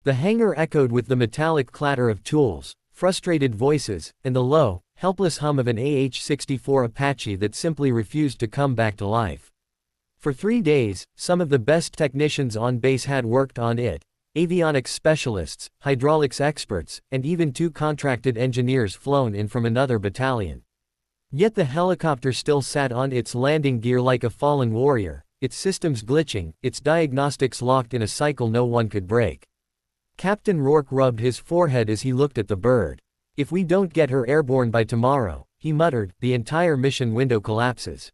The hangar echoed with the metallic clatter of tools, frustrated voices, and the low, helpless hum of an AH-64 Apache that simply refused to come back to life. For 3 days, some of the best technicians on base had worked on it, avionics specialists, hydraulics experts, and even 2 contracted engineers flown in from another battalion. Yet the helicopter still sat on its landing gear like a fallen warrior, its systems glitching, its diagnostics locked in a cycle no one could break. Captain Rourke rubbed his forehead as he looked at the bird. "If we don't get her airborne by tomorrow," he muttered, "the entire mission window collapses."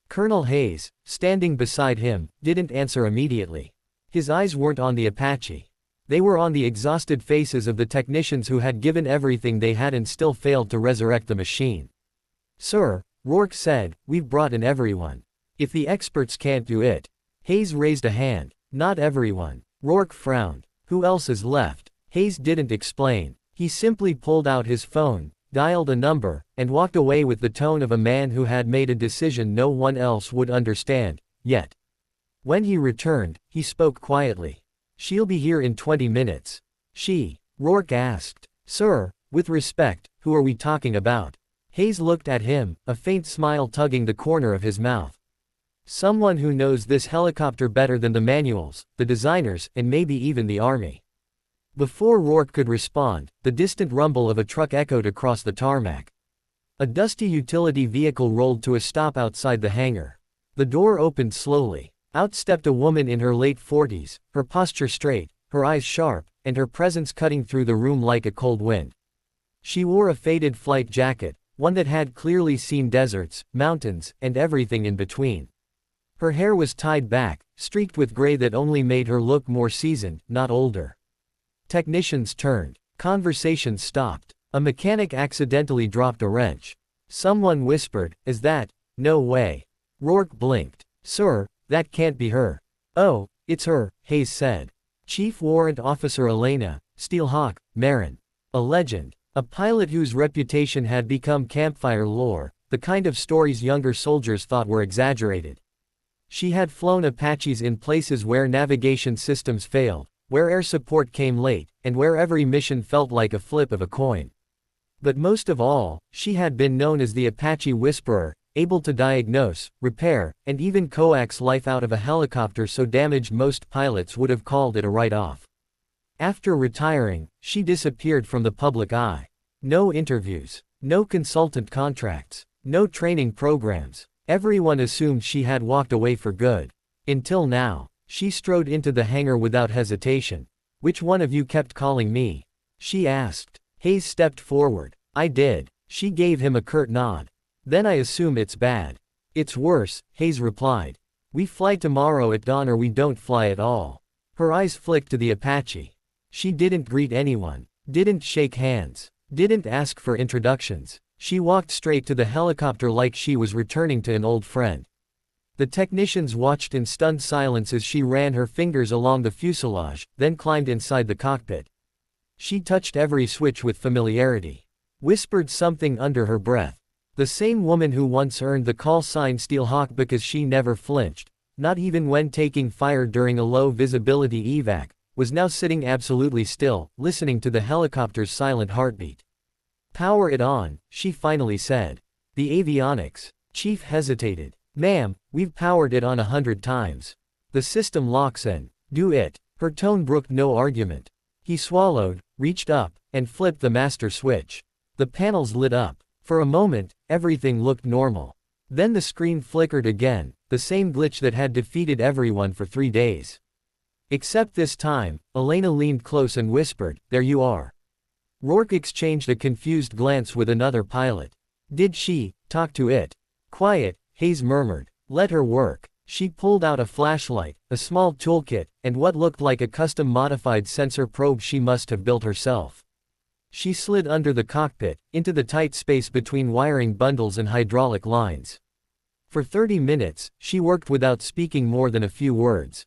Colonel Hayes, standing beside him, didn't answer immediately. His eyes weren't on the Apache. They were on the exhausted faces of the technicians who had given everything they had and still failed to resurrect the machine. "Sir," Rourke said, "we've brought in everyone. If the experts can't do it." Hayes raised a hand. "Not everyone." Rourke frowned. "Who else is left?" Hayes didn't explain. He simply pulled out his phone, dialed a number, and walked away with the tone of a man who had made a decision no one else would understand, yet. When he returned, he spoke quietly. "She'll be here in 20 minutes. She?" Rourke asked. "Sir, with respect, who are we talking about?" Hayes looked at him, a faint smile tugging the corner of his mouth. "Someone who knows this helicopter better than the manuals, the designers, and maybe even the army." Before Rourke could respond, the distant rumble of a truck echoed across the tarmac. A dusty utility vehicle rolled to a stop outside the hangar. The door opened slowly. Out stepped a woman in her late 40s, her posture straight, her eyes sharp, and her presence cutting through the room like a cold wind. She wore a faded flight jacket, one that had clearly seen deserts, mountains, and everything in between. Her hair was tied back, streaked with gray that only made her look more seasoned, not older. Technicians turned. Conversation stopped. A mechanic accidentally dropped a wrench. Someone whispered, "Is that? No way." Rourke blinked. "Sir, that can't be her." "Oh, it's her," Hayes said. Chief Warrant Officer Elena, Steelhawk, Marin. A legend. A pilot whose reputation had become campfire lore, the kind of stories younger soldiers thought were exaggerated. She had flown Apaches in places where navigation systems failed, where air support came late, and where every mission felt like a flip of a coin. But most of all, she had been known as the Apache Whisperer, able to diagnose, repair, and even coax life out of a helicopter so damaged most pilots would have called it a write-off. After retiring, she disappeared from the public eye. No interviews, no consultant contracts, no training programs. Everyone assumed she had walked away for good. Until now. She strode into the hangar without hesitation. "Which one of you kept calling me?" she asked. Hayes stepped forward. "I did." She gave him a curt nod. "Then I assume it's bad." "It's worse," Hayes replied. "We fly tomorrow at dawn or we don't fly at all." Her eyes flicked to the Apache. She didn't greet anyone, didn't shake hands, didn't ask for introductions. She walked straight to the helicopter like she was returning to an old friend. The technicians watched in stunned silence as she ran her fingers along the fuselage, then climbed inside the cockpit. She touched every switch with familiarity. Whispered something under her breath. The same woman who once earned the call sign Steelhawk because she never flinched, not even when taking fire during a low-visibility evac, was now sitting absolutely still, listening to the helicopter's silent heartbeat. "Power it on," she finally said. "The avionics." Chief hesitated. "Ma'am, we've powered it on 100 times. The system locks in." "Do it." Her tone brooked no argument. He swallowed, reached up, and flipped the master switch. The panels lit up. For a moment, everything looked normal. Then the screen flickered again, the same glitch that had defeated everyone for 3 days. Except this time, Elena leaned close and whispered, "There you are." Rourke exchanged a confused glance with another pilot. "Did she talk to it?" "Quiet," Hayes murmured. "Let her work." She pulled out a flashlight, a small toolkit, and what looked like a custom-modified sensor probe she must have built herself. She slid under the cockpit, into the tight space between wiring bundles and hydraulic lines. For 30 minutes, she worked without speaking more than a few words.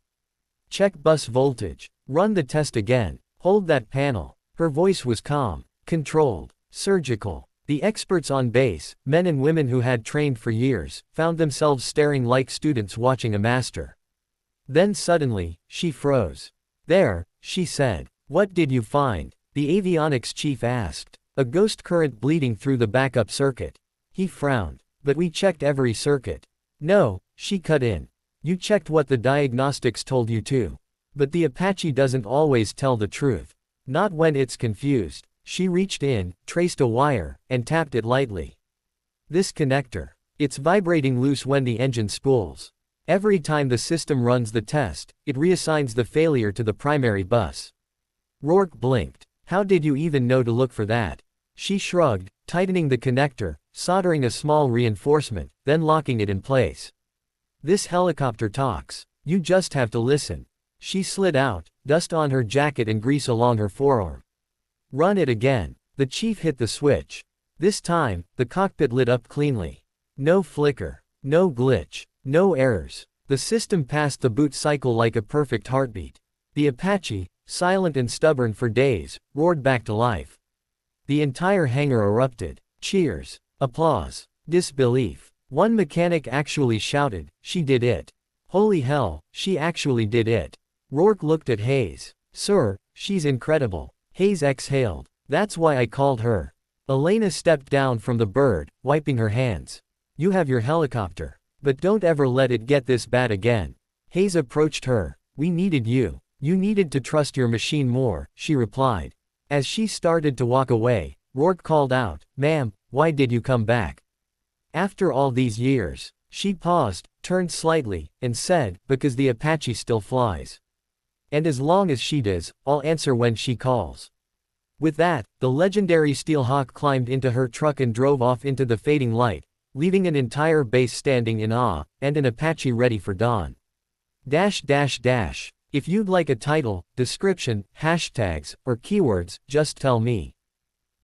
"Check bus voltage. Run the test again. Hold that panel." Her voice was calm, controlled, surgical. The experts on base, men and women who had trained for years, found themselves staring like students watching a master. Then suddenly, she froze. "There," she said. What did you find? The avionics chief asked. A ghost current bleeding through the backup circuit. He frowned. But we checked every circuit. No, she cut in. You checked what the diagnostics told you to. But the Apache doesn't always tell the truth. Not when it's confused. She reached in, traced a wire, and tapped it lightly. This connector. It's vibrating loose when the engine spools. Every time the system runs the test, it reassigns the failure to the primary bus. Rourke blinked. How did you even know to look for that? She shrugged, tightening the connector, soldering a small reinforcement, then locking it in place. This helicopter talks. You just have to listen. She slid out, dust on her jacket and grease along her forearm. Run it again. The chief hit the switch. This time, the cockpit lit up cleanly. No flicker. No glitch. No errors. The system passed the boot cycle like a perfect heartbeat. The Apache, silent and stubborn for days, roared back to life. The entire hangar erupted. Cheers. Applause. Disbelief. One mechanic actually shouted, "She did it. Holy hell, she actually did it." Rourke looked at Hayes. "Sir, she's incredible." Hayes exhaled. "That's why I called her." Elena stepped down from the bird, wiping her hands. "You have your helicopter. But don't ever let it get this bad again." Hayes approached her. "We needed you. You needed to trust your machine more," she replied. As she started to walk away, Rourke called out, "Ma'am, why did you come back? After all these years?" She paused, turned slightly, and said, "Because the Apache still flies. And as long as she does, I'll answer when she calls." With that, the legendary Steelhawk climbed into her truck and drove off into the fading light, leaving an entire base standing in awe, and an Apache ready for dawn. If you'd like a title, description, hashtags, or keywords, just tell me.